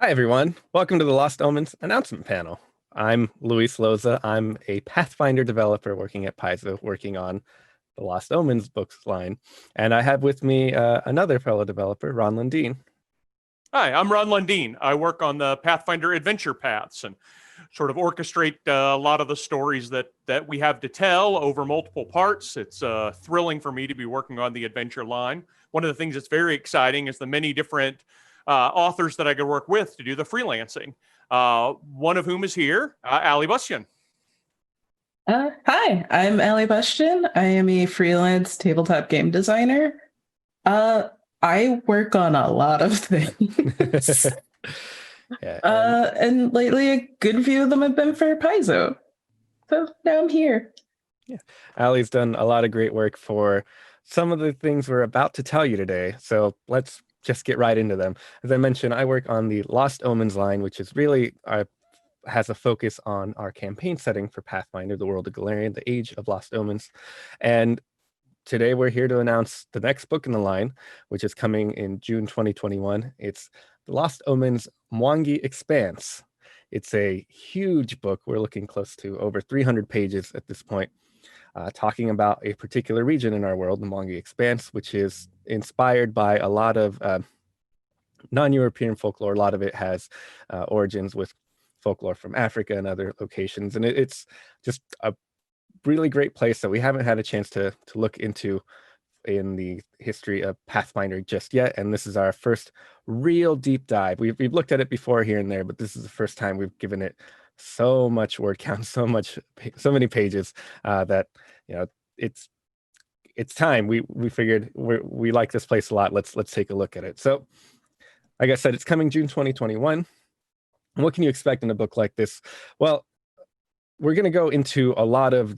Hi, everyone. Welcome to the Lost Omens announcement panel. I'm Luis Loza. I'm a Pathfinder developer working at Paizo, working on the Lost Omens books line. And I have with me another fellow developer, Ron Lundeen. Hi, I'm Ron Lundeen. I work on the Pathfinder Adventure Paths and sort of orchestrate a lot of the stories that we have to tell over multiple parts. It's thrilling for me to be working on the adventure line. One of the things that's very exciting is the many different authors that I could work with to do the freelancing. One of whom is here, Ali Bustian. Hi, I'm Ali Bustian. I am a freelance tabletop game designer. I work on a lot of things. And lately a good few of them have been for Paizo. So now I'm here. Yeah, Ali's done a lot of great work for some of the things we're about to tell you today. So let's just get right into them. As I mentioned, I work on the Lost Omens line, which is really has a focus on our campaign setting for Pathfinder, the World of Golarion, the Age of Lost Omens. And today we're here to announce the next book in the line, which is coming in June 2021. It's the Lost Omens Mwangi Expanse. It's a huge book. We're looking close to over 300 pages at this point, talking about a particular region in our world, the Mwangi Expanse, which is inspired by a lot of non-European folklore. A lot of it has origins with folklore from Africa and other locations. And it's just a really great place that we haven't had a chance to look into in the history of Pathfinder just yet. And this is our first real deep dive. We've looked at it before here and there, but this is the first time we've given it so much word count, so many pages that, you know, it's time. We figured we like this place a lot. Let's take a look at it. So like I said, it's coming June 2021. And what can you expect in a book like this? Well, we're going to go into a lot of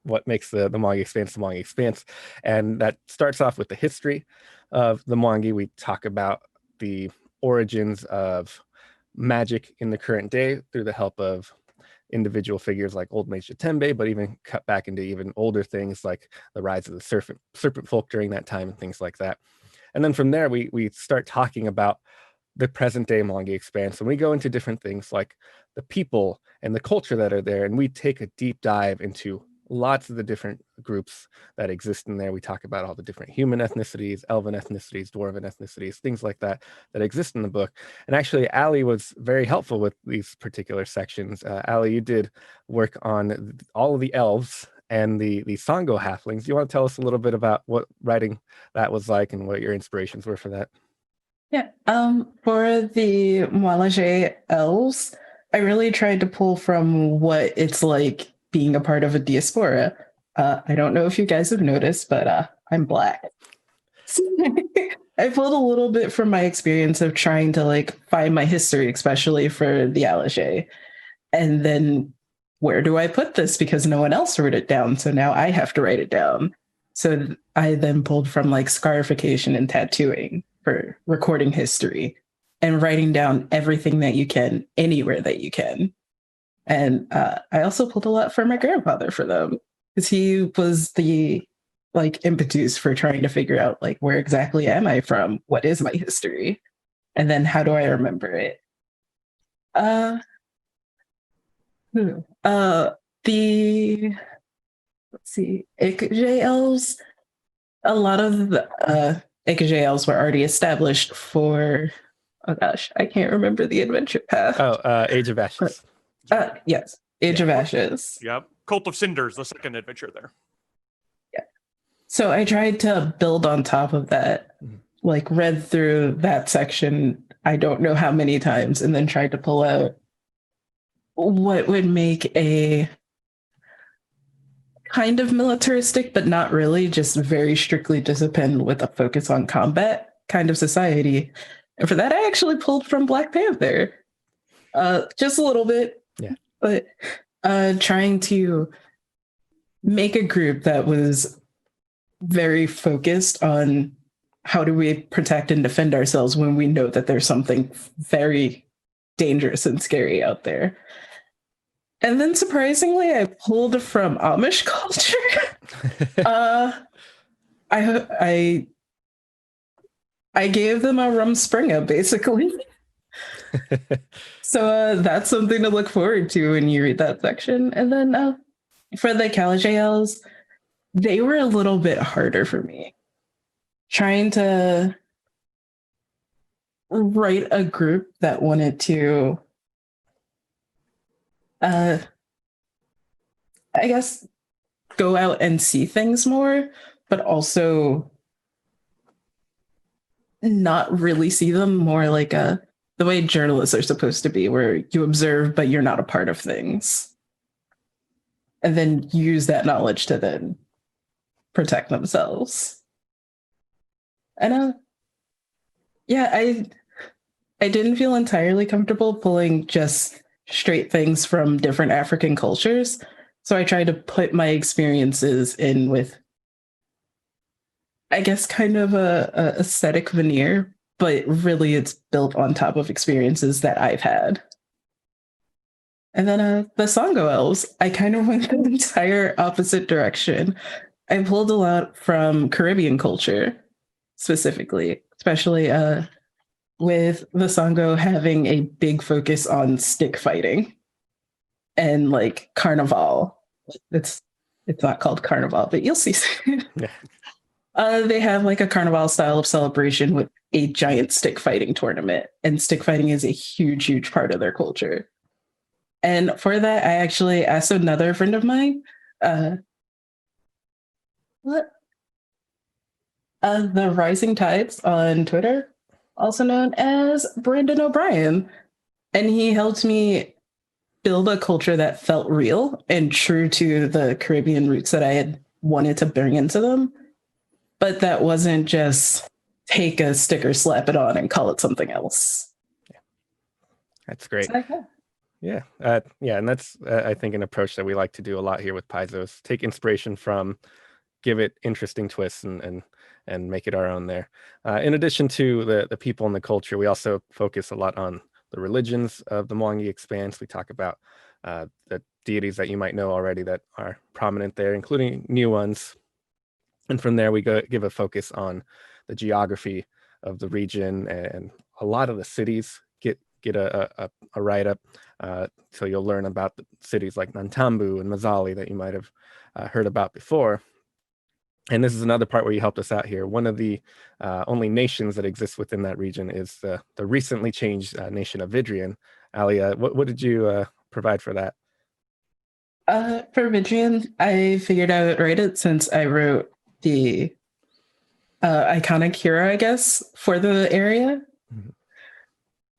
what makes the Mwangi Expanse the Mwangi Expanse. And that starts off with the history of the Mwangi. We talk about the origins of magic in the current day through the help of individual figures like Old Mage Jatembe, but even cut back into even older things like the rise of the serpent folk during that time and things like that. And then from there, we start talking about the present day Mwangi Expanse, and we go into different things like the people and the culture that are there, and we take a deep dive into lots of the different groups that exist in there. We talk about all the different human ethnicities, elven ethnicities, dwarven ethnicities, things like that exist in the book. And actually, Ali was very helpful with these particular sections. Ali, you did work on all of the elves and the Sango halflings. Do you want to tell us a little bit about what writing that was like and what your inspirations were for that? Yeah. For the Mwalaje elves, I really tried to pull from what it's like being a part of a diaspora. I don't know if you guys have noticed, but I'm Black. I pulled a little bit from my experience of trying to find my history, especially for the Alage. And then where do I put this? Because no one else wrote it down. So now I have to write it down. So I then pulled from scarification and tattooing for recording history and writing down everything that you can, anywhere that you can. And I also pulled a lot from my grandfather for them, because he was the impetus for trying to figure out where exactly am I from? What is my history? And then how do I remember it? The let's see, Ikej elves. A lot of the Ikej elves were already established for, oh gosh, I can't remember the adventure path. Age of Ashes. Yes, Age of Ashes. Yep. Cult of Cinders, the second adventure there. Yeah. So I tried to build on top of that, read through that section, I don't know how many times, and then tried to pull out what would make a kind of militaristic, but not really, just very strictly disciplined with a focus on combat kind of society. And for that, I actually pulled from Black Panther. Just a little bit. Yeah. But trying to make a group that was very focused on how do we protect and defend ourselves when we know that there's something very dangerous and scary out there. And then surprisingly, I pulled from Amish culture. I I gave them a rum springer, basically. So that's something to look forward to when you read that section. And then for the Calijals, they were a little bit harder for me. Trying to write a group that wanted to, I guess, go out and see things more, but also not really see them, more like the way journalists are supposed to be, where you observe, but you're not a part of things. And then use that knowledge to then protect themselves. And yeah, I didn't feel entirely comfortable pulling just straight things from different African cultures. So I tried to put my experiences in with, I guess, kind of a aesthetic veneer, but really it's built on top of experiences that I've had. And then the Songo Elves, I kind of went the entire opposite direction. I pulled a lot from Caribbean culture, specifically, especially with the Songo having a big focus on stick fighting and like carnival. It's not called carnival, but you'll see. They have like a carnival style of celebration with a giant stick fighting tournament, and stick fighting is a huge, huge part of their culture. And for that, I actually asked another friend of mine, what? The Rising Tides on Twitter, also known as Brandon O'Brien. And he helped me build a culture that felt real and true to the Caribbean roots that I had wanted to bring into them. But that wasn't just take a sticker, slap it on, and call it something else. Yeah. That's great. So, yeah. And that's, I think, an approach that we like to do a lot here with Paizo, is take inspiration from, give it interesting twists, and make it our own there. In addition to the people and the culture, we also focus a lot on the religions of the Mwangi Expanse. We talk about the deities that you might know already that are prominent there, including new ones. And from there, we give a focus on the geography of the region, and a lot of the cities get a write-up. So you'll learn about the cities like Nantambu and Mazali that you might have heard about before. And this is another part where you helped us out here. One of the only nations that exists within that region is the recently changed nation of Vidrian. Ali, what did you provide for that? For Vidrian, I figured I would write it since I wrote the iconic hero, I guess, for the area.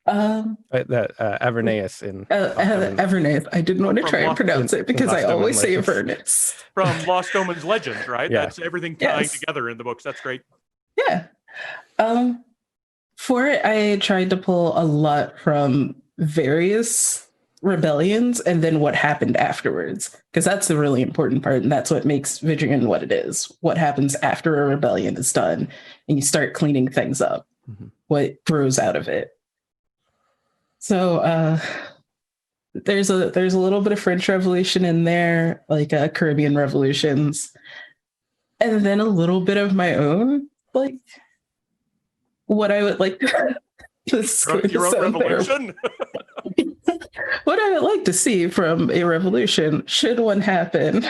That Avernus in Avernus. I didn't want to try and pronounce it because I always say Avernus. From Lost Omens Legends, right? Yeah. That's everything tying together in the books. That's great. Yeah. For it, I tried to pull a lot from various rebellions and then what happened afterwards, because that's the really important part, and that's what makes Vidrian what it is. What happens after a rebellion is done and you start cleaning things up, what grows out of it. So there's a little bit of French Revolution in there, like Caribbean revolutions, and then a little bit of my own, like what I would like to your own revolution. What I would like to see from a revolution, should one happen,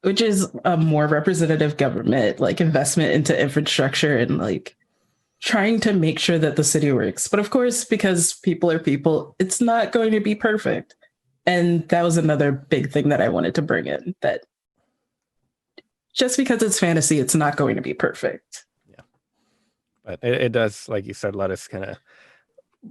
which is a more representative government, like investment into infrastructure and like trying to make sure that the city works. But of course, because people are people, it's not going to be perfect. And that was another big thing that I wanted to bring in, that just because it's fantasy, it's not going to be perfect. Yeah. But it does, like you said, let us kind of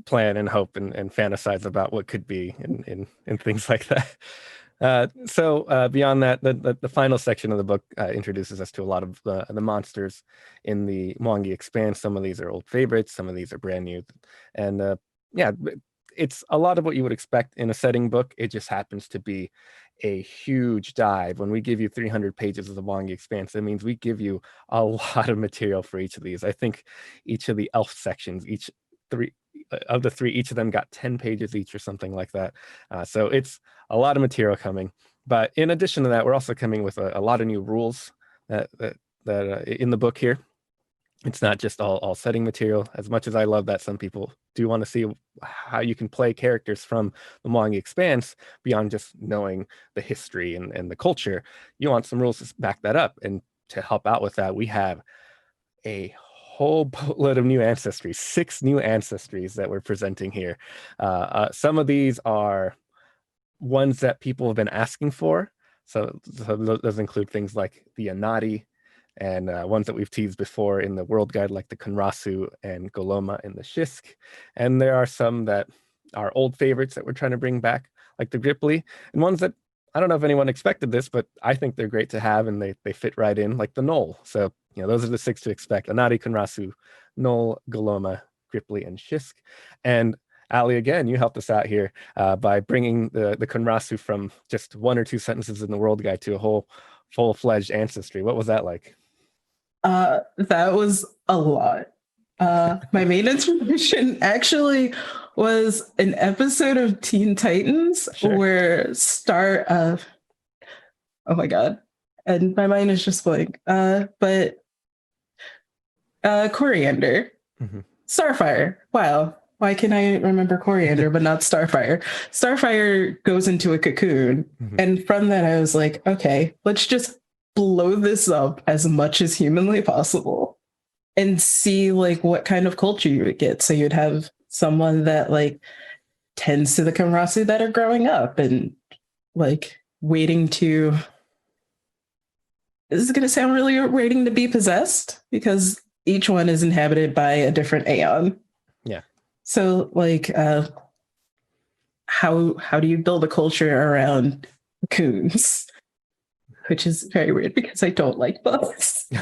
plan and hope and fantasize about what could be in things like that. So beyond that, the final section of the book introduces us to a lot of the monsters in the Mwangi Expanse. Some of these are old favorites, some of these are brand new, and it's a lot of what you would expect in a setting book. It just happens to be a huge dive. When we give you 300 pages of the Mwangi Expanse, that means we give you a lot of material for each of these. I think each of the elf sections, each of them got 10 pages each or something like that. So it's a lot of material coming. But in addition to that, we're also coming with a lot of new rules that in the book here. It's not just all setting material. As much as I love that, some people do want to see how you can play characters from the Mwangi Expanse beyond just knowing the history and the culture. You want some rules to back that up. And to help out with that, we have a whole boatload of new ancestries, 6 new ancestries that we're presenting here. Some of these are ones that people have been asking for. So those include things like the Anati, and ones that we've teased before in the World Guide, like the Kunrasu and Goloma and the Shisk. And there are some that are old favorites that we're trying to bring back, like the Gripply, and ones that I don't know if anyone expected this, but I think they're great to have, and they fit right in, like the Knoll. So, those are the 6 to expect: Anati, Kunrasu, Knoll, Goloma, Gripply, and Shisk. And Ali, again, you helped us out here by bringing the Kunrasu from just 1 or 2 sentences in the World Guide to a whole full-fledged ancestry. What was that like? That was a lot. My main inspiration actually was an episode of Teen Titans where oh my god, and my mind is just blank. But Coriander, Starfire. Wow, why can I remember Coriander but not Starfire? Starfire goes into a cocoon, and from that I was like, okay, let's just blow this up as much as humanly possible and see like what kind of culture you would get. So you'd have someone that like tends to the Kamrasu that are growing up and like waiting to, this is going to sound really waiting to be possessed, because each one is inhabited by a different Aeon. Yeah. So like how do you build a culture around coons? Which is very weird because I don't like bugs. Yeah,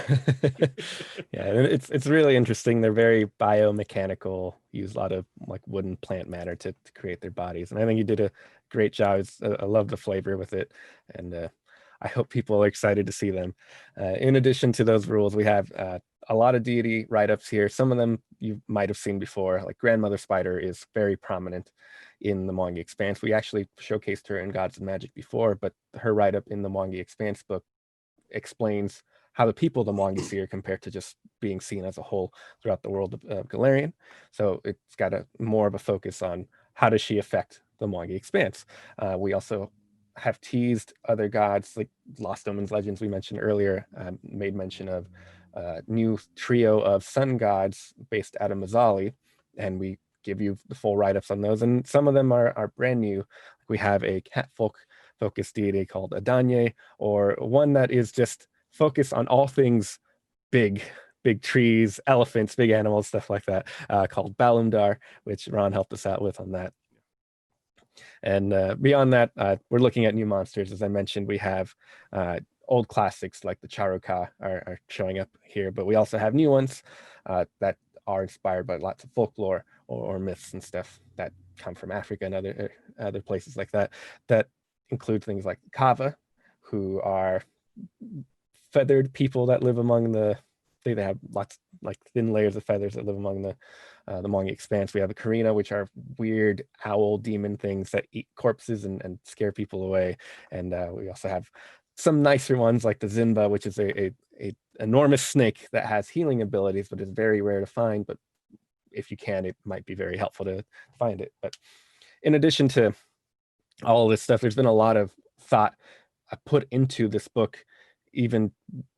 it's really interesting. They're very biomechanical, use a lot of like wooden plant matter to create their bodies. And I think you did a great job. I love the flavor with it. And I hope people are excited to see them. In addition to those rules, we have a lot of deity write-ups here. Some of them you might have seen before, like Grandmother Spider is very prominent in the Mwangi Expanse. We actually showcased her in Gods and Magic before, but her write-up in the Mwangi Expanse book explains how the people of the Mwangi see her compared to just being seen as a whole throughout the world of Galarian. So it's got more of a focus on how does she affect the Mwangi Expanse. We also have teased other gods like Lost Omens Legends we mentioned earlier, made mention of new trio of sun gods based out of Mazzali, and we give you the full write-ups on those, and some of them are brand new. We have a catfolk focused deity called Adanye, or one that is just focused on all things big trees, elephants, big animals, stuff like that, called Balumdar, which Ron helped us out with on that. And beyond that, we're looking at new monsters. As I mentioned, we have old classics like the Charuka are showing up here, but we also have new ones that are inspired by lots of folklore or myths and stuff that come from Africa and other places like that, that include things like Kava, who are feathered people that live among they have lots like thin layers of feathers that live among the Mwangi Expanse. We have the Karina, which are weird owl demon things that eat corpses and scare people away. And we also have some nicer ones like the Zimba, which is a enormous snake that has healing abilities, but is very rare to find. But if you can, it might be very helpful to find it. But in addition to all of this stuff, there's been a lot of thought put into this book, even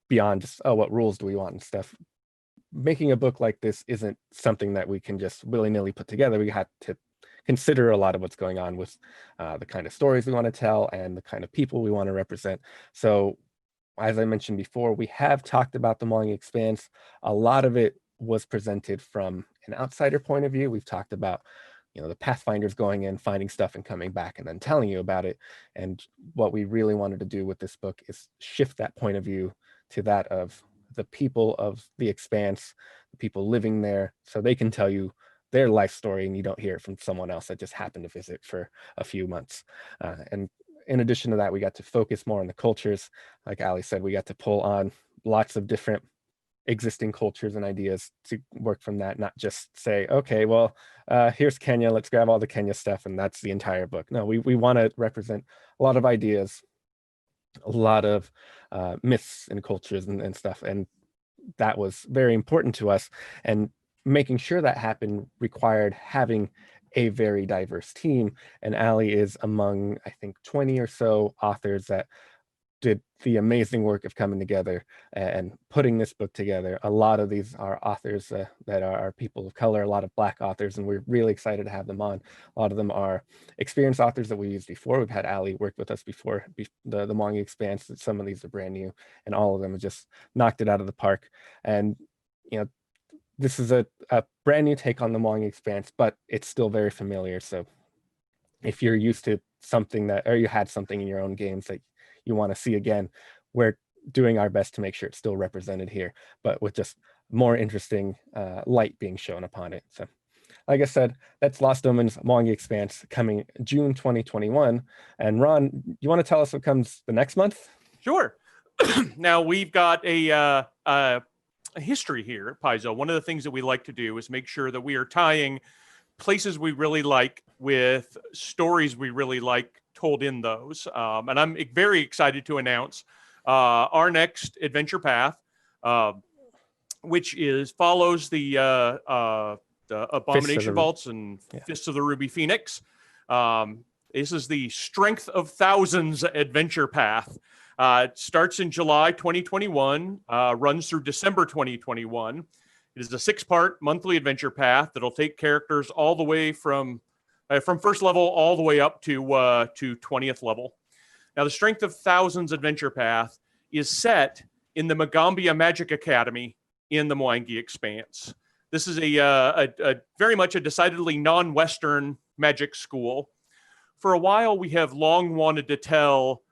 beyond just, oh, what rules do we want and stuff. Making a book like this isn't something that we can just willy-nilly put together. We had to consider a lot of what's going on with the kind of stories we want to tell and the kind of people we want to represent. So as I mentioned before, we have talked about the Mwangi Expanse. A lot of it was presented from an outsider point of view. We've talked about the Pathfinders going in, finding stuff and coming back and then telling you about it. And what we really wanted to do with this book is shift that point of view to that of the people of the Expanse, the people living there, so they can tell you their life story and you don't hear it from someone else that just happened to visit for a few months. And in addition to that, we got to focus more on the cultures. Like Ali said, we got to pull on lots of different existing cultures and ideas to work from that, not just say, okay, well, here's Kenya, let's grab all the Kenya stuff and that's the entire book. No, we want to represent a lot of ideas, a lot of myths and cultures and stuff, and that was very important to us. And making sure that happened required having a very diverse team. And Allie is among, I think, 20 or so authors that did the amazing work of coming together and putting this book together. A lot of these are authors that are people of color, a lot of Black authors, and we're really excited to have them on. A lot of them are experienced authors that we used before. We've had Allie work with us before, the Manga Expanse. Some of these are brand new, and all of them have just knocked it out of the park. And, you know, this is a brand new take on the Manga Expanse, but it's still very familiar. So if you're used to something that, or you had something in your own games that you want to see again, we're doing our best to make sure it's still represented here, but with just more interesting light being shown upon it. So like I said, that's Lost Omens Manga Expanse coming June 2021. And Ron, you want to tell us what comes the next month? Sure. Now we've got a history here at Paizo. One of the things that we like to do is make sure that we are tying places we really like with stories we really like told in those. And I'm very excited to announce our next adventure path, which follows the Abomination Vaults and Fists of the Ruby Phoenix. This is the Strength of Thousands adventure path. It starts in July 2021, runs through December 2021. It is a 6-part monthly adventure path that'll take characters all the way from first level all the way up to 20th level. Now, the Strength of Thousands adventure path is set in the Magambia Magic Academy in the Mwangi Expanse. This is a very much a decidedly non-Western magic school. For a while, we have long wanted to tell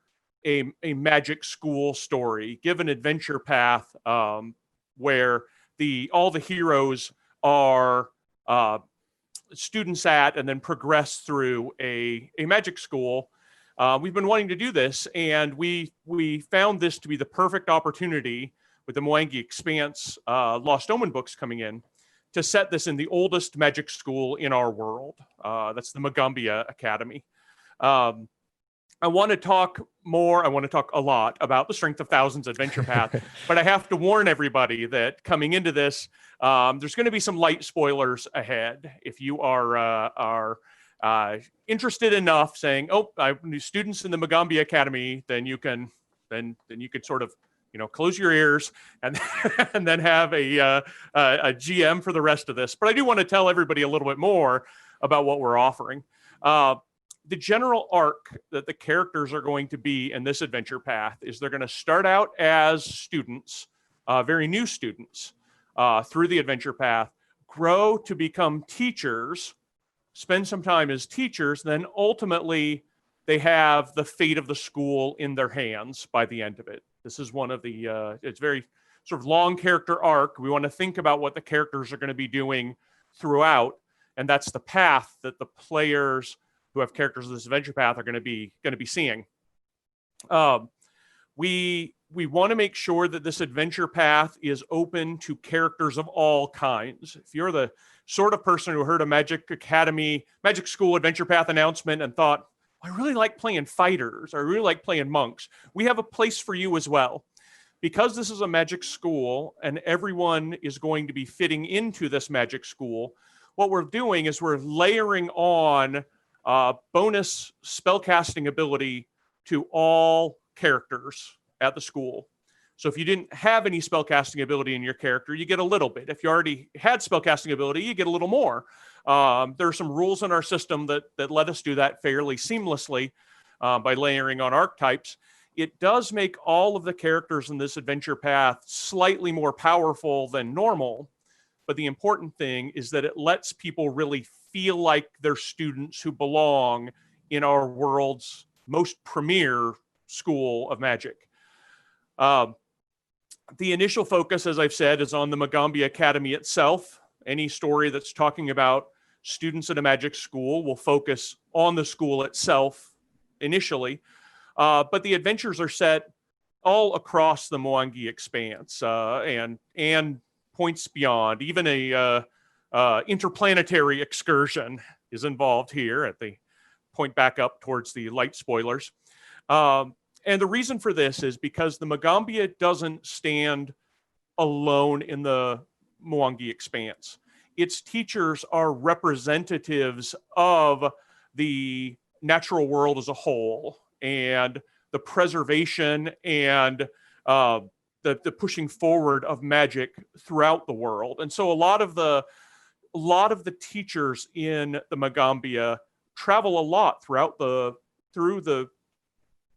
a magic school story, give an adventure path where all the heroes are students at and then progress through a magic school. We've been wanting to do this, and we found this to be the perfect opportunity with the Mwangi Expanse Lost Omen books coming in to set this in the oldest magic school in our world. That's the Magambia Academy. I want to talk a lot about the Strength of Thousands adventure path, but I have to warn everybody that coming into this, there's going to be some light spoilers ahead. If you are interested enough, saying, "Oh, I knew students in the Magambia Academy," then you can sort of close your ears and and then have a GM for the rest of this. But I do want to tell everybody a little bit more about what we're offering. The general arc that the characters are going to be in this adventure path is they're going to start out as students, very new students, through the adventure path, grow to become teachers, spend some time as teachers, then ultimately they have the fate of the school in their hands by the end of it. This is one of the, it's very sort of long character arc. We want to think about what the characters are going to be doing throughout, and that's the path that the players who have characters in this adventure path are going to be seeing. We want to make sure that this adventure path is open to characters of all kinds. If you're the sort of person who heard a Magic School adventure path announcement and thought, I really like playing fighters, or I really like playing monks, we have a place for you as well. Because this is a magic school and everyone is going to be fitting into this magic school, what we're doing is we're layering on bonus spellcasting ability to all characters at the school. So if you didn't have any spellcasting ability in your character, you get a little bit. If you already had spellcasting ability, you get a little more. There are some rules in our system that let us do that fairly seamlessly by layering on archetypes. It does make all of the characters in this adventure path slightly more powerful than normal. But the important thing is that it lets people really feel like they're students who belong in our world's most premier school of magic. The initial focus, as I've said, is on the Magambia Academy itself. Any story that's talking about students at a magic school will focus on the school itself initially. But the adventures are set all across the Mwangi Expanse and points beyond. Even a interplanetary excursion is involved here at the point back up towards the light spoilers. And the reason for this is because the Magambia doesn't stand alone in the Mwangi Expanse. Its teachers are representatives of the natural world as a whole, and the preservation and the pushing forward of magic throughout the world. And so a lot of the teachers in the Magambia travel a lot through the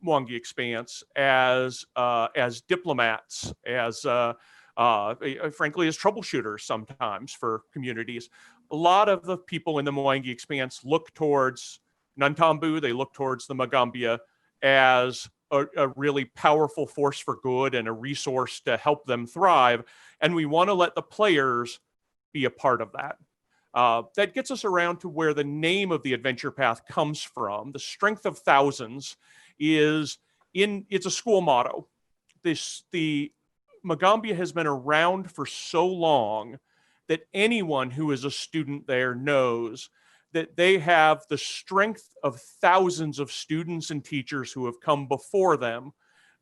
Mwangi Expanse as diplomats, as frankly as troubleshooters sometimes for communities. A lot of the people in the Mwangi Expanse look towards Nantambu, they look towards the Magambia as a really powerful force for good and a resource to help them thrive. And we want to let the players be a part of that. That gets us around to where the name of the adventure path comes from. The Strength of Thousands it's a school motto. The Magambia has been around for so long that anyone who is a student there knows that they have the strength of thousands of students and teachers who have come before them,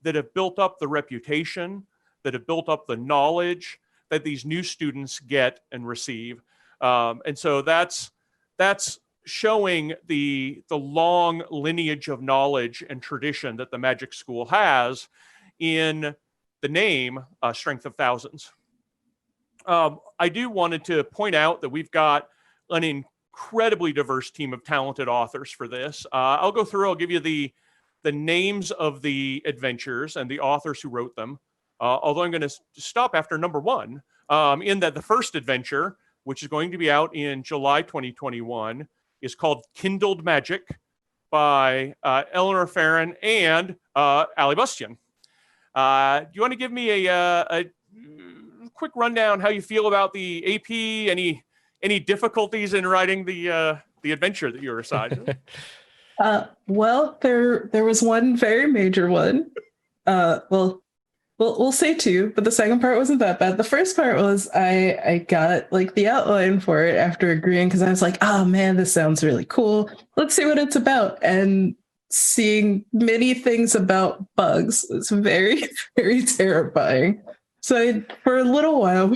that have built up the reputation, that have built up the knowledge that these new students get and receive. And so that's showing the long lineage of knowledge and tradition that the Magic School has in the name Strength of Thousands. I do wanted to point out that we've got an incredibly diverse team of talented authors for this. I'll go through, I'll give you the names of the adventures and the authors who wrote them. Although I'm going to stop after number 1, in that the first adventure, which is going to be out in July 2021, is called Kindled Magic by Eleanor Farron and Ali Bustian. Do you want to give me a quick rundown how you feel about the AP? Any difficulties in writing the adventure that you were assigned? Well, there was one very major one. We'll say 2, but the second part wasn't that bad. The first part was I got like the outline for it after agreeing, because I was like, oh man, this sounds really cool. Let's see what it's about. And seeing many things about bugs was very, very terrifying. So for a little while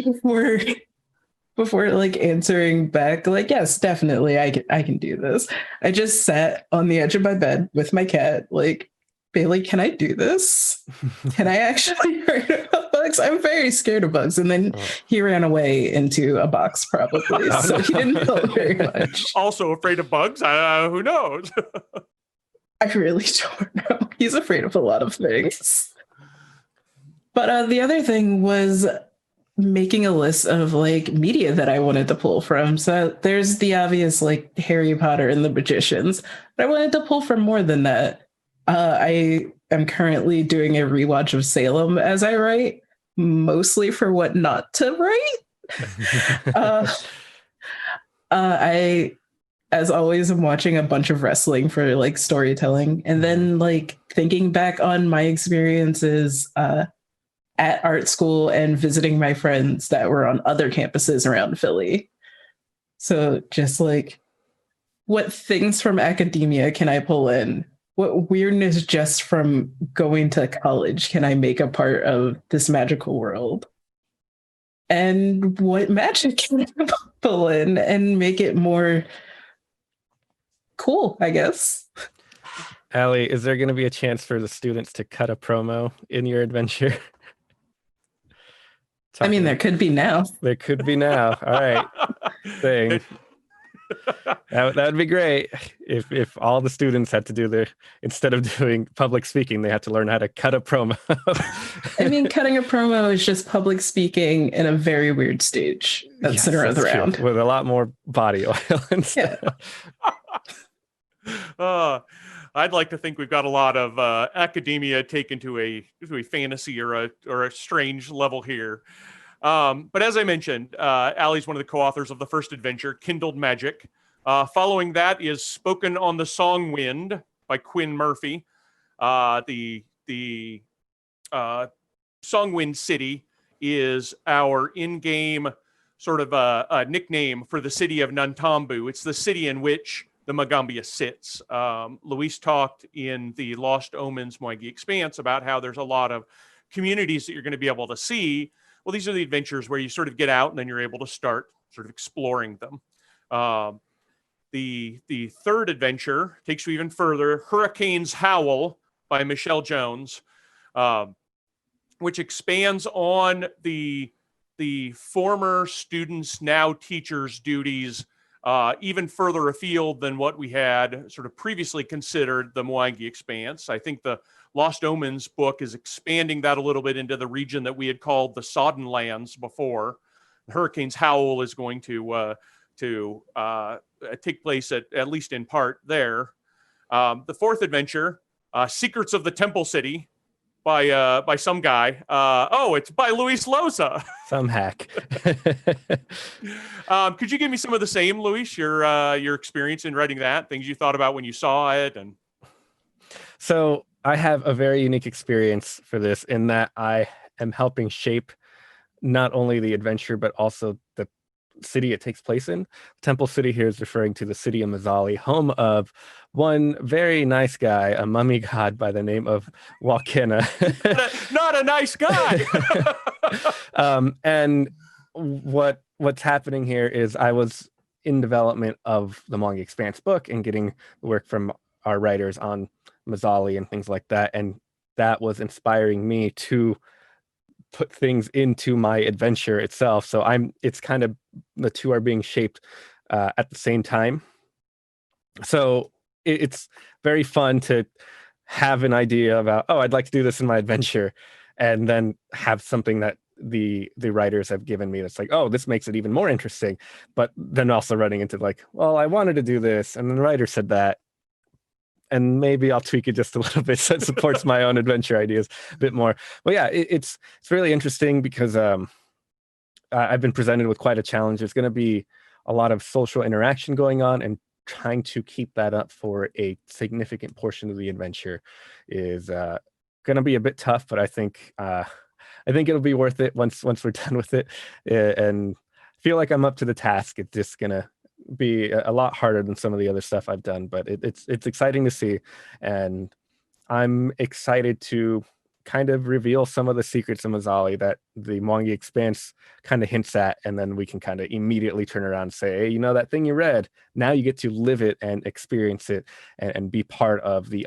before like answering back, like, yes, definitely I can do this, I just sat on the edge of my bed with my cat, like, Bailey, can I do this? Can I actually write about bugs? I'm very scared of bugs. And then he ran away into a box, probably. So he didn't know very much. Also afraid of bugs? Who knows? I really don't know. He's afraid of a lot of things. But the other thing was making a list of like media that I wanted to pull from. So there's the obvious like Harry Potter and the Magicians, but I wanted to pull from more than that. I am currently doing a rewatch of Salem as I write, mostly for what not to write. I, as always, am watching a bunch of wrestling for like storytelling, and then like thinking back on my experiences at art school and visiting my friends that were on other campuses around Philly. So just like, what things from academia can I pull in? What weirdness just from going to college can I make a part of this magical world? And what magic can I pull in and make it more cool, I guess? Ali, is there going to be a chance for the students to cut a promo in your adventure? I mean, there could be now. There could be now. All right. Thing. That would be great if all the students had to do instead of doing public speaking, they had to learn how to cut a promo. I mean, cutting a promo is just public speaking in a very weird stage that's around. True. With a lot more body oil and stuff. Yeah. I'd like to think we've got a lot of academia taken to a fantasy or a strange level here. But as I mentioned, Ali's one of the co-authors of the first adventure, Kindled Magic. Following that is Spoken on the Song Wind by Quinn Murphy. The Songwind City is our in-game sort of a nickname for the city of Nantambu. It's the city in which the Magambia sits. Luis talked in the Lost Omens Mwangi Expanse about how there's a lot of communities that you're going to be able to see. well, these are the adventures where you sort of get out and then you're able to start sort of exploring them. The third adventure takes you even further, Hurricanes Howl by Michelle Jones, which expands on the former students, now teachers' duties, even further afield than what we had sort of previously considered the Mwangi Expanse. I think the Lost Omens book is expanding that a little bit into the region that we had called the Sodden Lands before. Hurricanes Howl is going to take place at least in part there. The fourth adventure, Secrets of the Temple City, by some guy. It's by Luis Loza. Some hack. Could you give me some of the same, Luis? Your experience in writing that, things you thought about when you saw it, and So I have a very unique experience for this in that I am helping shape not only the adventure but also the city it takes place in. Temple City here is referring to the city of Mazzali, home of one very nice guy, a mummy god by the name of Wakena. not a nice guy. And what's happening here is I was in development of the Mwangi Expanse book and getting work from our writers on Mazzali and things like that, and that was inspiring me to put things into my adventure itself. So it's kind of, the two are being shaped at the same time. So it's very fun to have an idea about, I'd like to do this in my adventure, and then have something that the writers have given me that's like, this makes it even more interesting. But then also running into like, well, I wanted to do this, and then the writer said that, and maybe I'll tweak it just a little bit so it supports my own adventure ideas a bit more. But yeah, it's really interesting because I've been presented with quite a challenge. There's going to be a lot of social interaction going on, and trying to keep that up for a significant portion of the adventure is going to be a bit tough. But I think it'll be worth it once we're done with it, and I feel like I'm up to the task. It's just gonna be a lot harder than some of the other stuff I've done, but it's exciting to see, and I'm excited to kind of reveal some of the secrets of Mazzali that the Mwangi Expanse kind of hints at, and then we can kind of immediately turn around and say, hey, that thing you read, now you get to live it and experience it and be part of the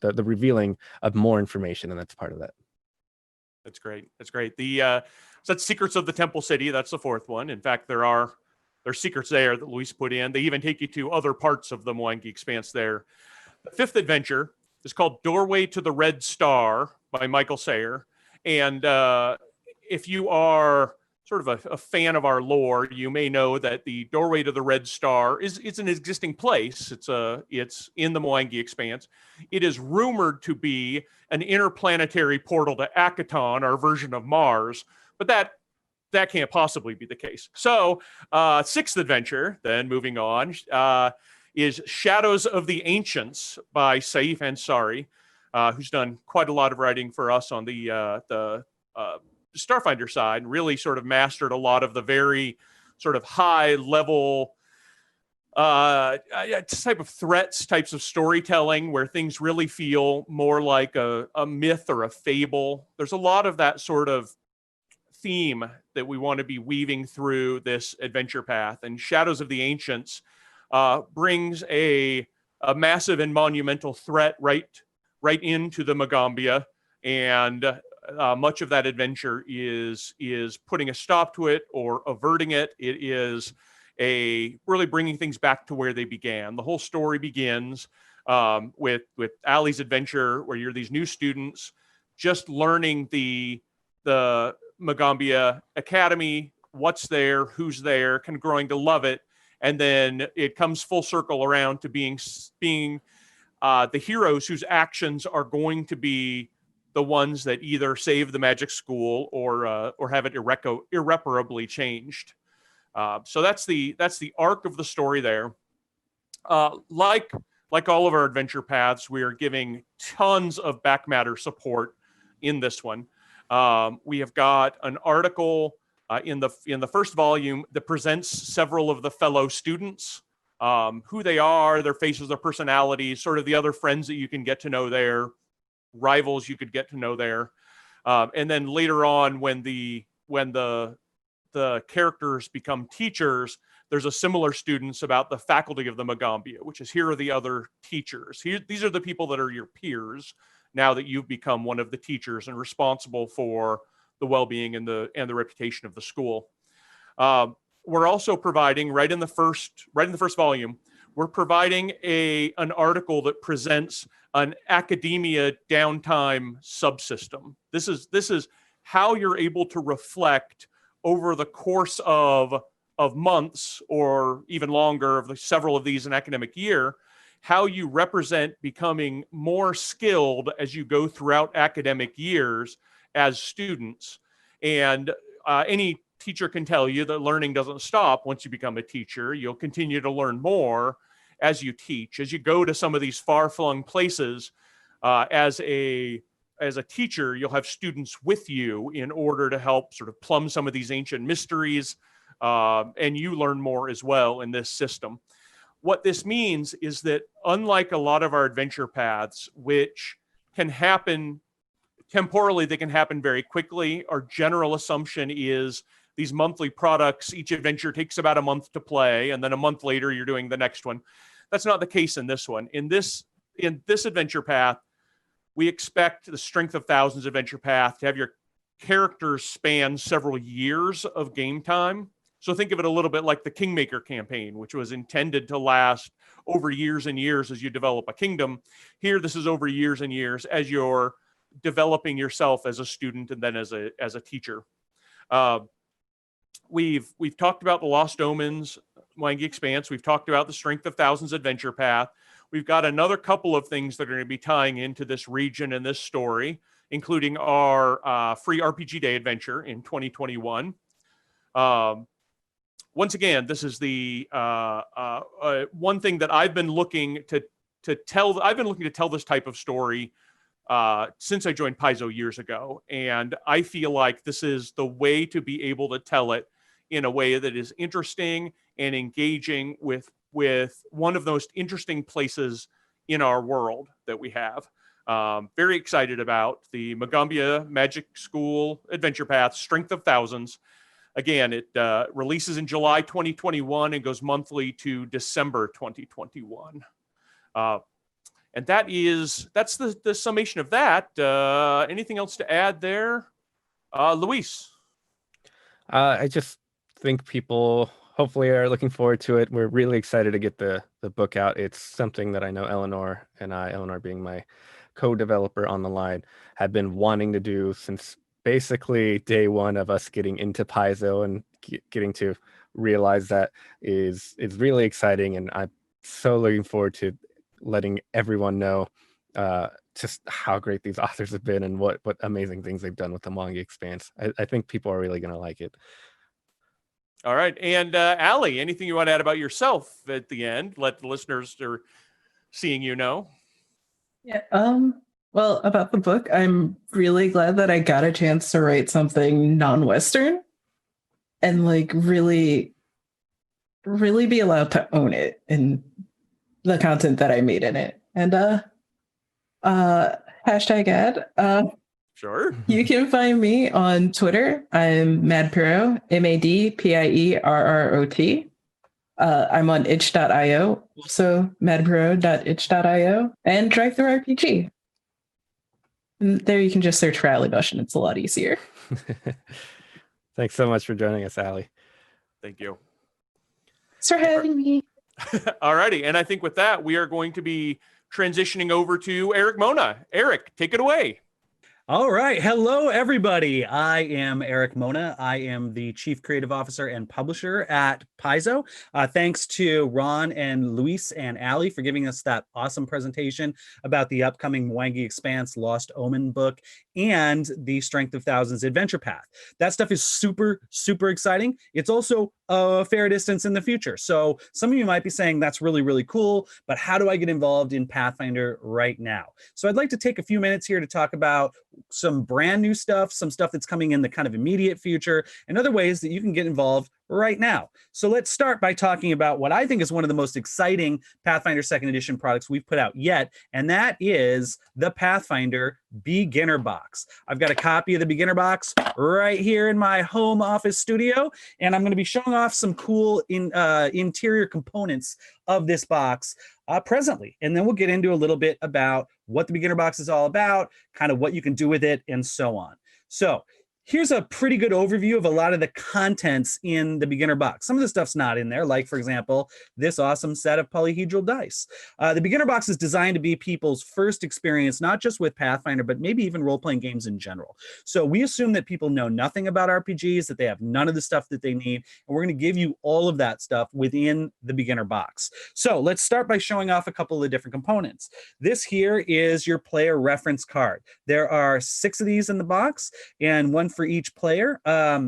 revealing of more information, and that's part of that. That's great. So that's Secrets of the Temple City. That's the fourth one. In fact, there's secrets there that Luis put in. They even take you to other parts of the Mwangi Expanse there. The fifth adventure is called Doorway to the Red Star by Michael Sayer. And if you are sort of a fan of our lore, you may know that the Doorway to the Red Star is an existing place. It's in the Mwangi Expanse. It is rumored to be an interplanetary portal to Akaton, our version of Mars, but that can't possibly be the case. So sixth adventure, then moving on, is Shadows of the Ancients by Saif Ansari, who's done quite a lot of writing for us on the Starfinder side, and really sort of mastered a lot of the very sort of high level type of types of storytelling where things really feel more like a myth or a fable. There's a lot of that sort of theme that we want to be weaving through this adventure path, and Shadows of the Ancients brings a massive and monumental threat right into the Magambia, and much of that adventure is putting a stop to it or averting it. It is really bringing things back to where they began. The whole story begins with Ali's adventure, where you're these new students just learning the Magambia Academy, what's there, who's there, kind of growing to love it, and then it comes full circle around to being the heroes whose actions are going to be the ones that either save the magic school or have it irreparably changed. So that's the arc of the story there. Like all of our adventure paths, we are giving tons of back matter support in this one. We have got an article in the first volume that presents several of the fellow students, who they are, their faces, their personalities, sort of the other friends that you can get to know there, rivals you could get to know there. And then later on, when the when the characters become teachers, there's a similar students about the faculty of the Magambia, which is here are the other teachers. These are the people that are your peers now that you've become one of the teachers and responsible for the well-being and the reputation of the school. We're also providing right in the first volume, we're providing an article that presents an academia downtime subsystem. This is how you're able to reflect over the course of months or even longer of several of these an academic year, how you represent becoming more skilled as you go throughout academic years as students. And any teacher can tell you that learning doesn't stop once you become a teacher. You'll continue to learn more as you teach, as you go to some of these far-flung places. As a teacher, you'll have students with you in order to help sort of plumb some of these ancient mysteries, and you learn more as well in this system. What this means is that unlike a lot of our adventure paths, which can happen temporally, they can happen very quickly. Our general assumption is these monthly products, each adventure takes about a month to play, and then a month later you're doing the next one. That's not the case in this one. In this adventure path, we expect the Strength of Thousands adventure path to have your characters span several years of game time. So think of it a little bit like the Kingmaker campaign, which was intended to last over years and years as you develop a kingdom. Here, this is over years and years as you're developing yourself as a student and then as a teacher. We've talked about the Lost Omens, Mwangi Expanse. We've talked about the Strength of Thousands adventure path. We've got another couple of things that are going to be tying into this region and this story, including our free RPG Day adventure in 2021. Once again, this is the one thing that I've been looking to tell. I've been looking to tell this type of story since I joined Paizo years ago, and I feel like this is the way to be able to tell it in a way that is interesting and engaging with one of the most interesting places in our world that we have. Very excited about the Magambia Magic School Adventure Path, Strength of Thousands. Again, it releases in July 2021 and goes monthly to December 2021. And that's the summation of that. Anything else to add there? Luis? I just think people hopefully are looking forward to it. We're really excited to get the book out. It's something that I know Eleanor and I, Eleanor being my co-developer on the line, have been wanting to do since basically day one of us getting into Paizo, and getting to realize that is really exciting. And I'm so looking forward to letting everyone know just how great these authors have been and what amazing things they've done with the Mwangi Expanse. I think people are really going to like it. All right. And Allie, anything you want to add about yourself at the end? Let the listeners who are seeing you know. Yeah. Well, about the book, I'm really glad that I got a chance to write something non-Western and like really be allowed to own it and the content that I made in it. And hashtag ad. Sure. You can find me on Twitter. I'm MadPierrot, MADPIERROT. I'm on itch.io, also madpierrot.itch.io, and DriveThruRPG. And there you can just search for Allie Bush, and it's a lot easier. Thanks so much for joining us, Allie. Thank you. Thanks for having me. All righty. And I think with that, we are going to be transitioning over to Erik Mona. Erik, take it away. All right. Hello, everybody. I am Erik Mona. I am the Chief Creative Officer and Publisher at Paizo. Thanks to Ron and Luis and Allie for giving us that awesome presentation about the upcoming Mwangi Expanse Lost Omen book and the Strength of Thousands Adventure Path. That stuff is super, super exciting. It's also a fair distance in the future. So some of you might be saying that's really, really cool, but how do I get involved in Pathfinder right now? So I'd like to take a few minutes here to talk about some brand new stuff, some stuff that's coming in the kind of immediate future, and other ways that you can get involved right now. So let's start by talking about what I think is one of the most exciting Pathfinder 2nd Edition products we've put out yet, and that is the Pathfinder Beginner Box. I've got a copy of the Beginner Box right here in my home office studio, and I'm going to be showing off some cool interior components of this box presently. And then we'll get into a little bit about what the Beginner Box is all about, kind of what you can do with it, and so on. So here's a pretty good overview of a lot of the contents in the Beginner Box. Some of the stuff's not in there, like, for example, this awesome set of polyhedral dice. The Beginner Box is designed to be people's first experience, not just with Pathfinder, but maybe even role-playing games in general. So we assume that people know nothing about RPGs, that they have none of the stuff that they need, and we're going to give you all of that stuff within the Beginner Box. So let's start by showing off a couple of different components. This here is your player reference card. There are 6 of these in the box, and one for each player.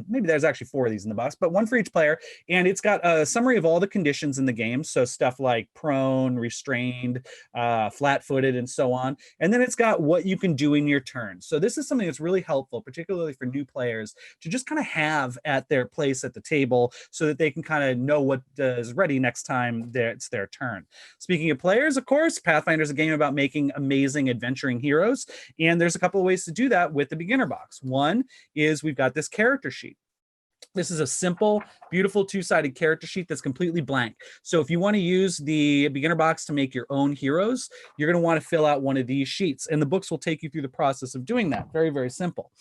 Maybe there's actually 4 of these in the box, but one for each player. And it's got a summary of all the conditions in the game. So stuff like prone, restrained, flat-footed, and so on. And then it's got what you can do in your turn. So this is something that's really helpful, particularly for new players, to just kind of have at their place at the table so that they can kind of know what is ready next time it's their turn. Speaking of players, of course, Pathfinder is a game about making amazing adventuring heroes. And there's a couple of ways to do that with the Beginner Box. One is we've got this character sheet. This is a simple, beautiful 2-sided character sheet that's completely blank. So if you want to use the Beginner Box to make your own heroes, you're going to want to fill out one of these sheets. And the books will take you through the process of doing that. Very, very simple.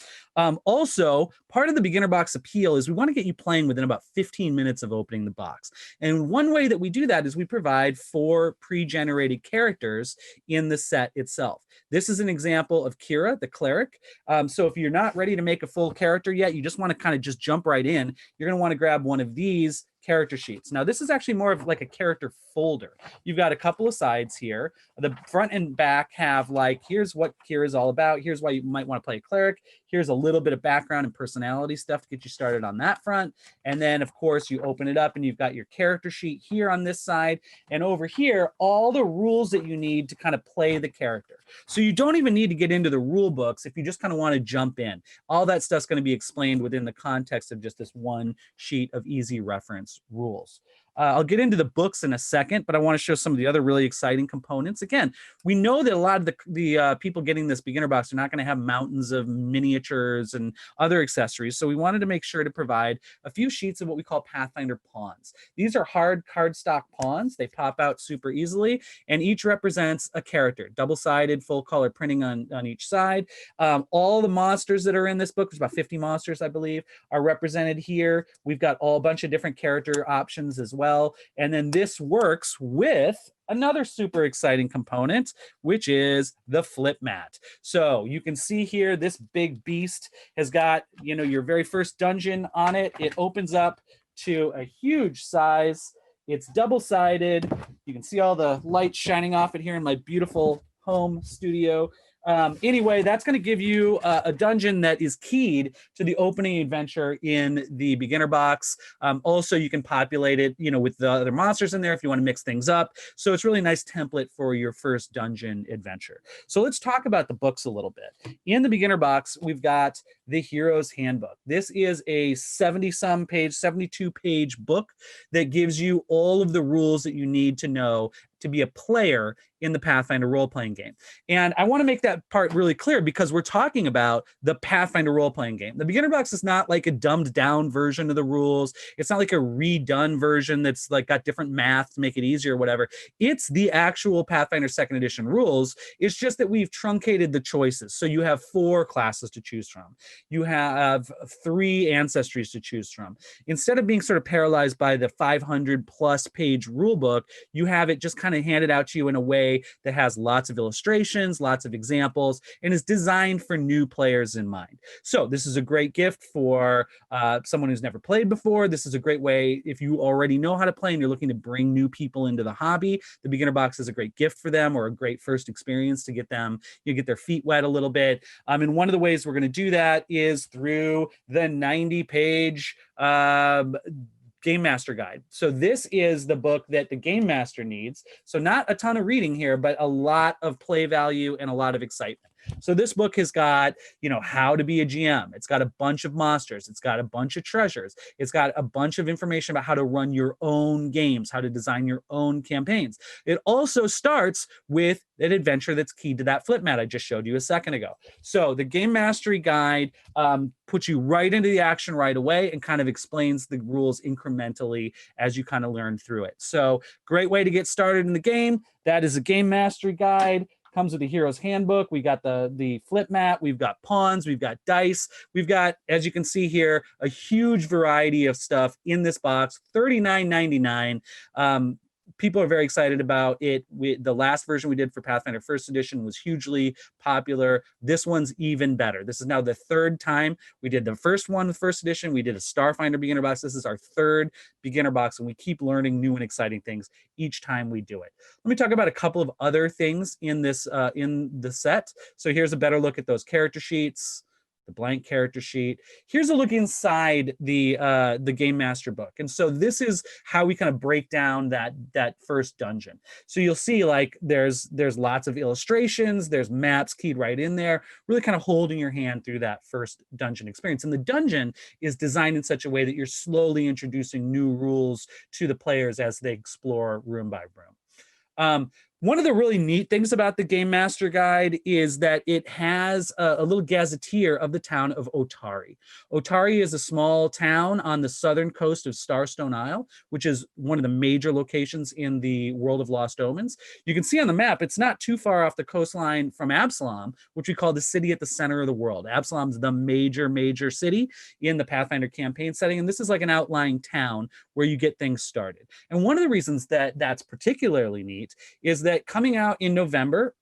Also, part of the Beginner Box appeal is we want to get you playing within about 15 minutes of opening the box. And one way that we do that is we provide 4 pre-generated characters in the set itself. This is an example of Kira, the cleric. So if you're not ready to make a full character yet, you just want to kind of just jump right in, you're going to want to grab one of these character sheets. Now, this is actually more of like a character folder. You've got a couple of sides here. The front and back have like, here's what Kira is all about. Here's why you might want to play a cleric. Here's a little bit of background and personality stuff to get you started on that front. And then, of course, you open it up and you've got your character sheet here on this side. And over here, all the rules that you need to kind of play the character. So you don't even need to get into the rule books if you just kind of want to jump in. All that stuff's going to be explained within the context of just this one sheet of easy reference rules. I'll get into the books in a second, but I want to show some of the other really exciting components. Again, we know that a lot of the people getting this Beginner Box are not going to have mountains of miniatures and other accessories, so we wanted to make sure to provide a few sheets of what we call Pathfinder pawns. These are hard cardstock pawns. They pop out super easily, and each represents a character, double-sided, full-color printing on each side. All the monsters that are in this book, there's about 50 monsters, I believe, are represented here. We've got a bunch of different character options as well. And then this works with another super exciting component, which is the flip mat. So you can see here, this big beast has got, you know, your very first dungeon on it. It opens up to a huge size. It's double-sided. You can see all the light shining off it here in my beautiful home studio. Anyway, that's going to give you a dungeon that is keyed to the opening adventure in the Beginner Box. Also, you can populate it, you know, with the other monsters in there if you want to mix things up. So it's really a nice template for your first dungeon adventure. So let's talk about the books a little bit. In the Beginner Box, we've got the Hero's Handbook. This is a 70-some page, 72-page book that gives you all of the rules that you need to know to be a player in the Pathfinder role-playing game. And I want to make that part really clear because we're talking about the Pathfinder role-playing game. The Beginner Box is not like a dumbed-down version of the rules. It's not like a redone version that's like got different math to make it easier or whatever. It's the actual Pathfinder 2nd Edition rules. It's just that we've truncated the choices. So you have 4 classes to choose from. You have 3 ancestries to choose from. Instead of being sort of paralyzed by the 500-plus page rule book, you have it just kind of handed out to you in a way that has lots of illustrations, lots of examples, and is designed for new players in mind. So this is a great gift for someone who's never played before. This is a great way if you already know how to play and you're looking to bring new people into the hobby. The Beginner Box is a great gift for them, or a great first experience to get them, get their feet wet a little bit. And one of the ways we're going to do that is through the 90-page Game Master Guide. So this is the book that the Game Master needs. So not a ton of reading here, but a lot of play value and a lot of excitement. So this book has got, how to be a GM. It's got a bunch of monsters. It's got a bunch of treasures. It's got a bunch of information about how to run your own games, how to design your own campaigns. It also starts with an adventure that's keyed to that flip mat I just showed you a second ago. So the Game Mastery Guide puts you right into the action right away and kind of explains the rules incrementally as you kind of learn through it. So great way to get started in the game. That is a Game Mastery Guide. Comes with the Hero's Handbook. We got the flip mat. We've got pawns. We've got dice. We've got, as you can see here, a huge variety of stuff in this box. $39.99. People are very excited about it. The last version we did for Pathfinder First Edition was hugely popular. This one's even better. This is now the third time. We did the first one with First Edition. We did a Starfinder beginner box. This is our third beginner box, and we keep learning new and exciting things each time we do it. Let me talk about a couple of other things in this in the set. So here's a better look at those character sheets. The blank character sheet. Here's a look inside the Game Master book. And so this is how we kind of break down that first dungeon. So you'll see like there's lots of illustrations, there's maps keyed right in there, really kind of holding your hand through that first dungeon experience. And the dungeon is designed in such a way that you're slowly introducing new rules to the players as they explore room by room. One of the really neat things about the Game Master Guide is that it has a little gazetteer of the town of Otari. Otari is a small town on the southern coast of Starstone Isle, which is one of the major locations in the world of Lost Omens. You can see on the map, it's not too far off the coastline from Absalom, which we call the city at the center of the world. Absalom's the major city in the Pathfinder campaign setting, and this is like an outlying town where you get things started. And one of the reasons that that's particularly neat is that coming out in November,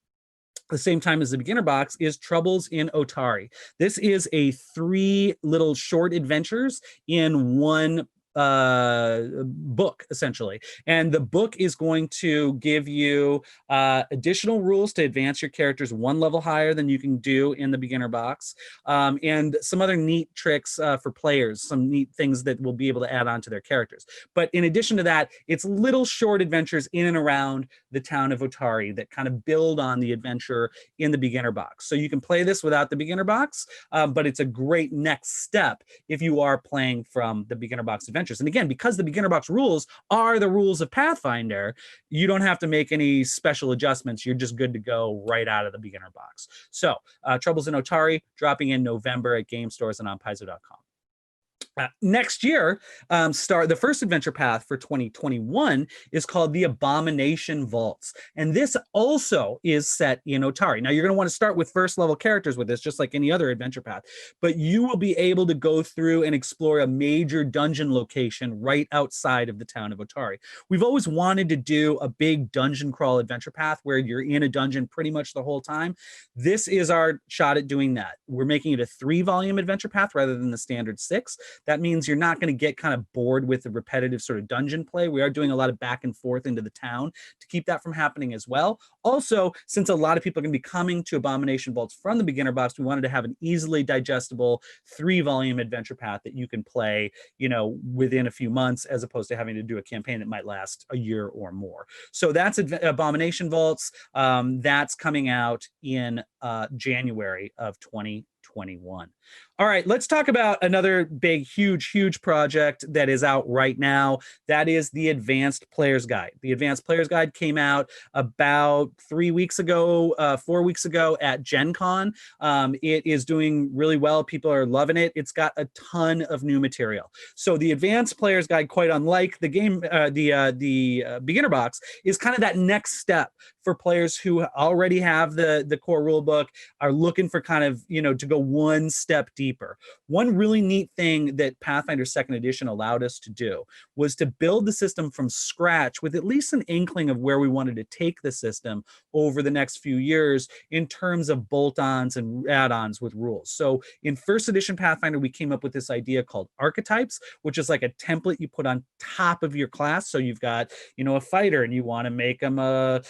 the same time as the beginner box, is Troubles in Otari. This is a 3 little short adventures in one book, essentially. And the book is going to give you additional rules to advance your characters 1 level higher than you can do in the beginner box, and some other neat tricks for players, some neat things that will be able to add on to their characters. But in addition to that, it's little short adventures in and around the town of Otari that kind of build on the adventure in the beginner box. So you can play this without the beginner box, but it's a great next step if you are playing from the beginner box adventure. And again, because the beginner box rules are the rules of Pathfinder, you don't have to make any special adjustments. You're just good to go right out of the beginner box. So Troubles in Otari dropping in November at game stores and on Paizo.com. Next year, the first adventure path for 2021 is called the Abomination Vaults. And this also is set in Otari. Now, you're going to want to start with first level characters with this, just like any other adventure path. But you will be able to go through and explore a major dungeon location right outside of the town of Otari. We've always wanted to do a big dungeon crawl adventure path where you're in a dungeon pretty much the whole time. This is our shot at doing that. We're making it a 3-volume adventure path rather than the standard 6. That means you're not going to get kind of bored with the repetitive sort of dungeon play. We are doing a lot of back and forth into the town to keep that from happening as well. Also, since a lot of people are going to be coming to Abomination Vaults from the beginner box, we wanted to have an easily digestible 3-volume adventure path that you can play, within a few months, as opposed to having to do a campaign that might last a year or more. So that's Abomination Vaults. That's coming out in January of 2021. All right, let's talk about another big, huge project that is out right now. That is the Advanced Player's Guide. The Advanced Player's Guide came out about 4 weeks ago at Gen Con. It is doing really well. People are loving it. It's got a ton of new material. So the Advanced Player's Guide, quite unlike the beginner box, is kind of that next step for players who already have the core rule book, are looking for kind of, to go one step deeper. One really neat thing that Pathfinder 2nd Edition allowed us to do was to build the system from scratch with at least an inkling of where we wanted to take the system over the next few years in terms of bolt-ons and add-ons with rules. So in 1st Edition Pathfinder, we came up with this idea called archetypes, which is like a template you put on top of your class. So you've got, a fighter and you want to make them a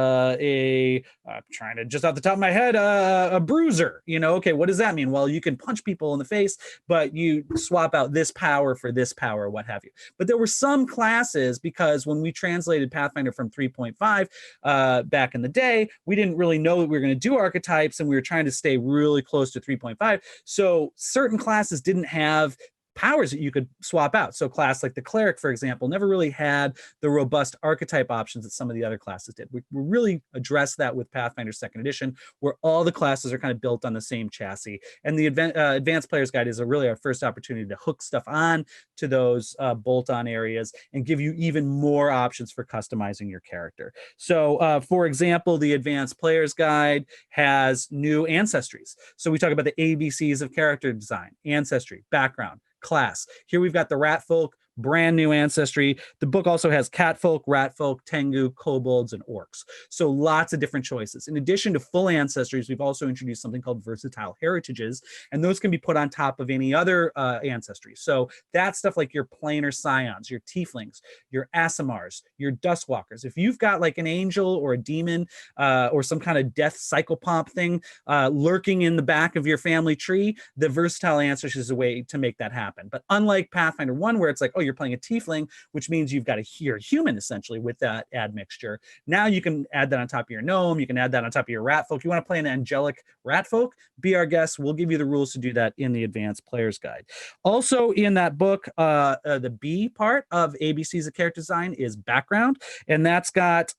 I'm trying to just off the top of my head, a bruiser. Okay, what does that mean? Well, you can punch people in the face, but you swap out this power for this power, what have you. But there were some classes, because when we translated Pathfinder from 3.5 back in the day, we didn't really know that we were going to do archetypes, and we were trying to stay really close to 3.5. So certain classes didn't have powers that you could swap out. So class like the cleric, for example, never really had the robust archetype options that some of the other classes did. We really addressed that with Pathfinder 2nd Edition, where all the classes are kind of built on the same chassis. And the Advanced Player's Guide is really our first opportunity to hook stuff on to those bolt-on areas and give you even more options for customizing your character. So for example, the Advanced Player's Guide has new ancestries. So we talk about the ABCs of character design: ancestry, background, class. Here we've got the rat folk, brand new ancestry. The book also has cat folk, rat folk, tengu, kobolds, and orcs. So lots of different choices. In addition to full ancestries, we've also introduced something called versatile heritages, and those can be put on top of any other ancestry. So that's stuff like your planar scions, your tieflings, your asimars, your dustwalkers. If you've got like an angel or a demon or some kind of death psychopomp thing lurking in the back of your family tree, the versatile ancestry is a way to make that happen. But unlike Pathfinder 1, where it's like, oh, you're playing a tiefling, which means you've got you're a human essentially with that admixture. Now you can add that on top of your gnome. You can add that on top of your rat folk. You want to play an angelic rat folk? Be our guest. We'll give you the rules to do that in the Advanced Player's Guide. Also in that book, the B part of ABCs of character design is background, and that's got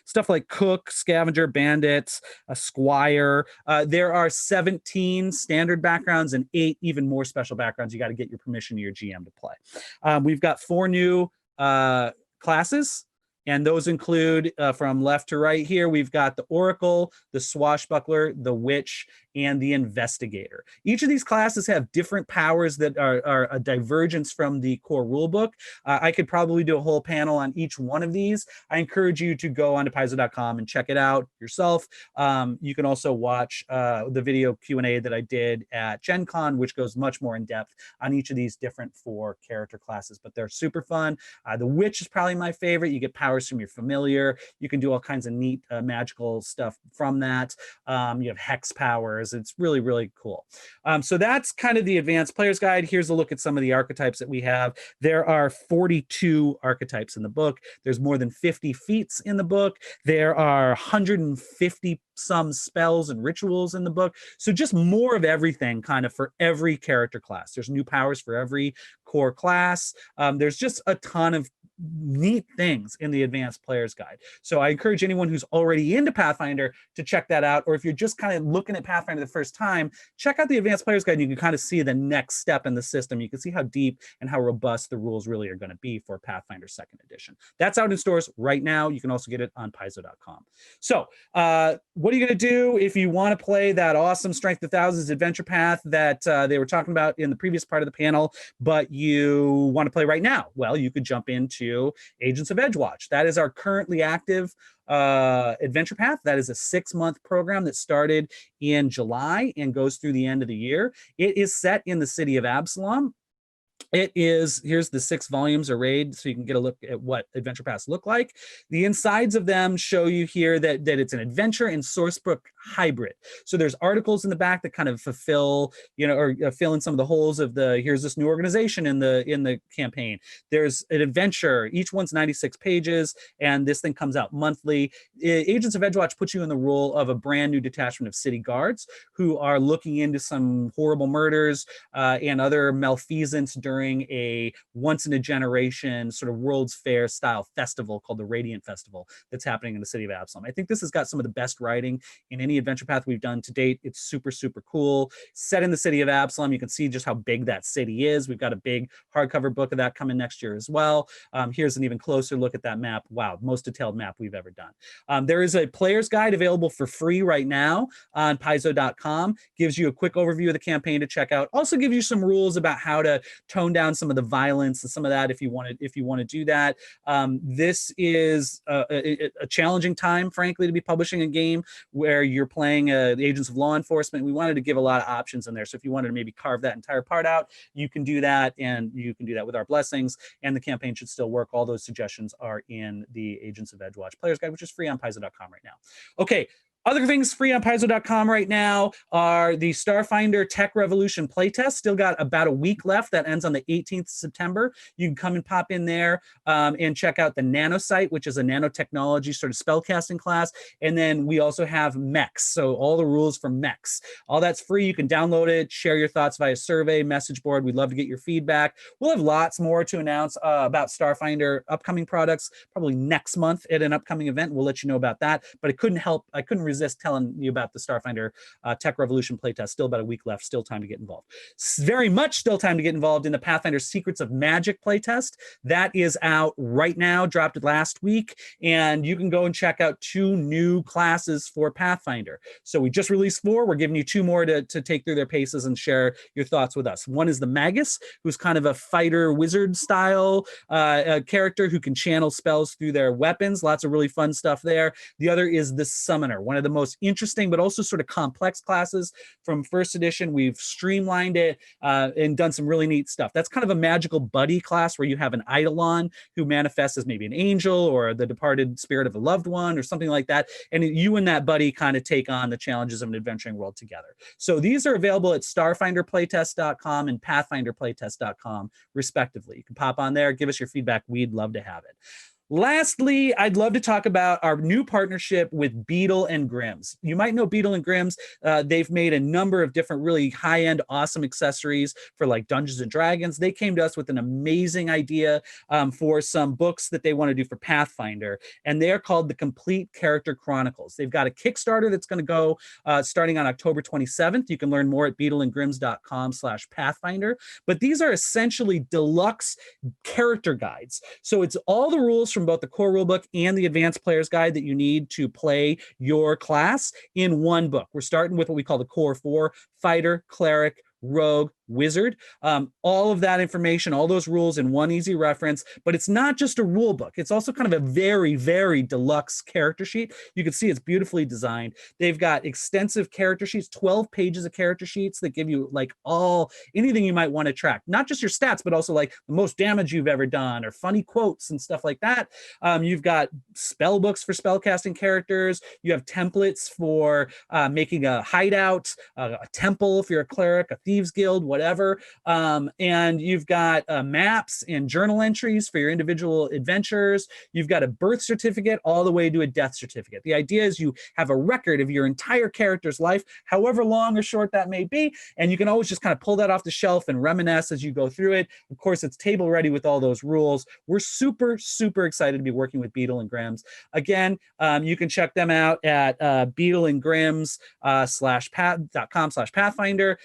stuff like cook, scavenger, bandits, a squire. There are 17 standard backgrounds and 8 even more special backgrounds you got to get your permission to your GM to play. We've got 4 new classes, and those include from left to right here, we've got the Oracle, the Swashbuckler, the Witch, and the Investigator. Each of these classes have different powers that are a divergence from the core rulebook. I could probably do a whole panel on each one of these. I encourage you to go onto Paizo.com and check it out yourself. You can also watch the video Q&A that I did at Gen Con, which goes much more in depth on each of these different 4 character classes, but they're super fun. The Witch is probably my favorite. You get powers from your familiar. You can do all kinds of neat magical stuff from that. You have hex powers. It's really, really cool. So that's kind of the Advanced Player's Guide. Here's a look at some of the archetypes that we have. There are 42 archetypes in the book. There's more than 50 feats in the book. There are 150 some spells and rituals in the book. So just more of everything kind of for every character class. There's new powers for every core class. There's just a ton of neat things in the Advanced Player's Guide. So I encourage anyone who's already into Pathfinder to check that out. Or if you're just kind of looking at Pathfinder the first time, check out the Advanced Player's Guide. And you can kind of see the next step in the system. You can see how deep and how robust the rules really are going to be for Pathfinder 2nd Edition. That's out in stores right now. You can also get it on Paizo.com. So what are you going to do if you want to play that awesome Strength of Thousands Adventure Path that they were talking about in the previous part of the panel, but you want to play right now? Well, you could jump into Agents of Edgewatch. That is our currently active Adventure Path. That is a 6-month program that started in July and goes through the end of the year. It is set in the city of Absalom. It is, here's the 6 volumes arrayed so you can get a look at what adventure paths look like. The insides of them show you here that it's an adventure and sourcebook hybrid. So there's articles in the back that kind of fulfill, or fill in some of the holes of here's this new organization in the campaign. There's an adventure. Each one's 96 pages, and this thing comes out monthly. Agents of Edgewatch puts you in the role of a brand new detachment of city guards who are looking into some horrible murders and other malfeasance during a once-in-a-generation sort of World's Fair style festival called the Radiant Festival that's happening in the city of Absalom. I think this has got some of the best writing in any adventure path we've done to date. It's super, super cool. Set in the city of Absalom, you can see just how big that city is. We've got a big hardcover book of that coming next year as well. Here's an even closer look at that map. Wow, most detailed map we've ever done. There is a player's guide available for free right now on Paizo.com. Gives you a quick overview of the campaign to check out. Also gives you some rules about how to tone down some of the violence and some of that if you want to do that. This is a challenging time, frankly, to be publishing a game where you're playing the agents of law enforcement. We wanted to give a lot of options in there. So if you wanted to maybe carve that entire part out, you can do that, and you can do that with our blessings, and the campaign should still work. All those suggestions are in the Agents of Edgewatch Player's Guide, which is free on Paizo.com right now. Okay. Other things free on Paizo.com right now are the Starfinder Tech Revolution playtest. Still got about a week left. That ends on the 18th of September. You can come and pop in there and check out the Nano site, which is a nanotechnology sort of spellcasting class. And then we also have mechs. So all the rules for mechs. All that's free. You can download it, share your thoughts via survey, message board. We'd love to get your feedback. We'll have lots more to announce about Starfinder upcoming products, probably next month at an upcoming event. We'll let you know about that. But I couldn't resist telling you about the Starfinder Tech Revolution playtest. Still about a week left. Still time to get involved. Very much still time to get involved in the Pathfinder Secrets of Magic playtest. That is out right now. Dropped it last week, and you can go and check out 2 new classes for Pathfinder. So we just released 4. We're giving you 2 more to take through their paces and share your thoughts with us. One is the Magus, who's kind of a fighter wizard style character who can channel spells through their weapons. Lots of really fun stuff there. The other is the Summoner, one of the most interesting but also sort of complex classes from first edition. We've streamlined it and done some really neat stuff. That's kind of a magical buddy class where you have an Eidolon who manifests as maybe an angel or the departed spirit of a loved one or something like that. And you and that buddy kind of take on the challenges of an adventuring world together. So these are available at starfinderplaytest.com and pathfinderplaytest.com respectively. You can pop on there, give us your feedback. We'd love to have it. Lastly, I'd love to talk about our new partnership with Beetle and Grimm's. You might know Beetle and Grimm's. They've made a number of different really high-end, awesome accessories for like Dungeons and Dragons. They came to us with an amazing idea for some books that they want to do for Pathfinder, and they're called the Complete Character Chronicles. They've got a Kickstarter that's going to go starting on October 27th. You can learn more at beetleandgrimms.com/Pathfinder. But these are essentially deluxe character guides. So it's all the rules from both the core rulebook and the advanced player's guide that you need to play your class in one book. We're starting with what we call the core 4: fighter, cleric, rogue, wizard. All of that information, all those rules in one easy reference. But it's not just a rule book. It's also kind of a very, very deluxe character sheet. You can see it's beautifully designed. They've got extensive character sheets, 12 pages of character sheets that give you like anything you might want to track. Not just your stats, but also like the most damage you've ever done or funny quotes and stuff like that. You've got spell books for spellcasting characters. You have templates for making a hideout, a temple if you're a cleric, a thieves guild, whatever. And you've got maps and journal entries for your individual adventures. You've got a birth certificate all the way to a death certificate. The idea is you have a record of your entire character's life, however long or short that may be, and you can always just kind of pull that off the shelf and reminisce as you go through it. Of course, it's table ready with all those rules. We're super, super excited to be working with Beetle and Grimm's. Again, you can check them out at beetleandgrimms.com/Pathfinder.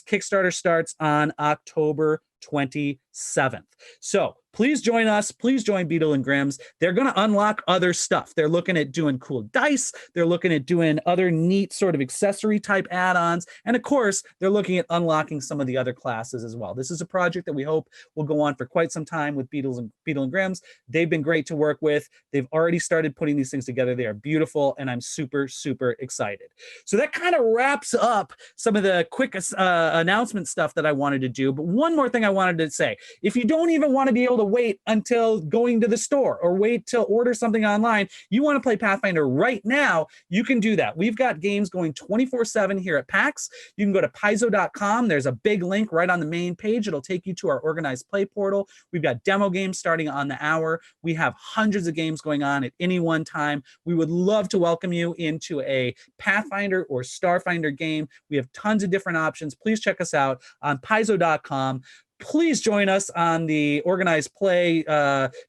Kickstarter starts on October 27th. So please join us. Please join Beetle and Grimm's. They're going to unlock other stuff. They're looking at doing cool dice. They're looking at doing other neat sort of accessory type add-ons. And of course, they're looking at unlocking some of the other classes as well. This is a project that we hope will go on for quite some time with Beetle and Grimm's. They've been great to work with. They've already started putting these things together. They are beautiful, and I'm super, super excited. So that kind of wraps up some of the quick announcement stuff that I wanted to do. But one more thing I wanted to say. If you don't even want to be able to wait until going to the store or wait to order something online, you want to play Pathfinder right now, you can do that. We've got games going 24/7 here at PAX. You can go to Paizo.com. There's a big link right on the main page. It'll take you to our organized play portal. We've got demo games starting on the hour. We have hundreds of games going on at any one time. We would love to welcome you into a Pathfinder or Starfinder game. We have tons of different options. Please check us out on Paizo.com. Please join us on the organized play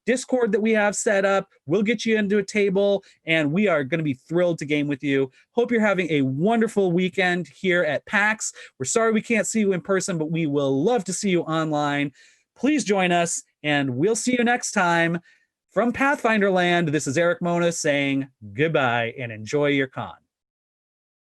Discord that we have set up. We'll get you into a table, and we are going to be thrilled to game with you. Hope you're having a wonderful weekend here at PAX. We're sorry we can't see you in person, but we will love to see you online. Please join us, and we'll see you next time. From Pathfinder Land, this is Erik Mona saying goodbye and enjoy your con.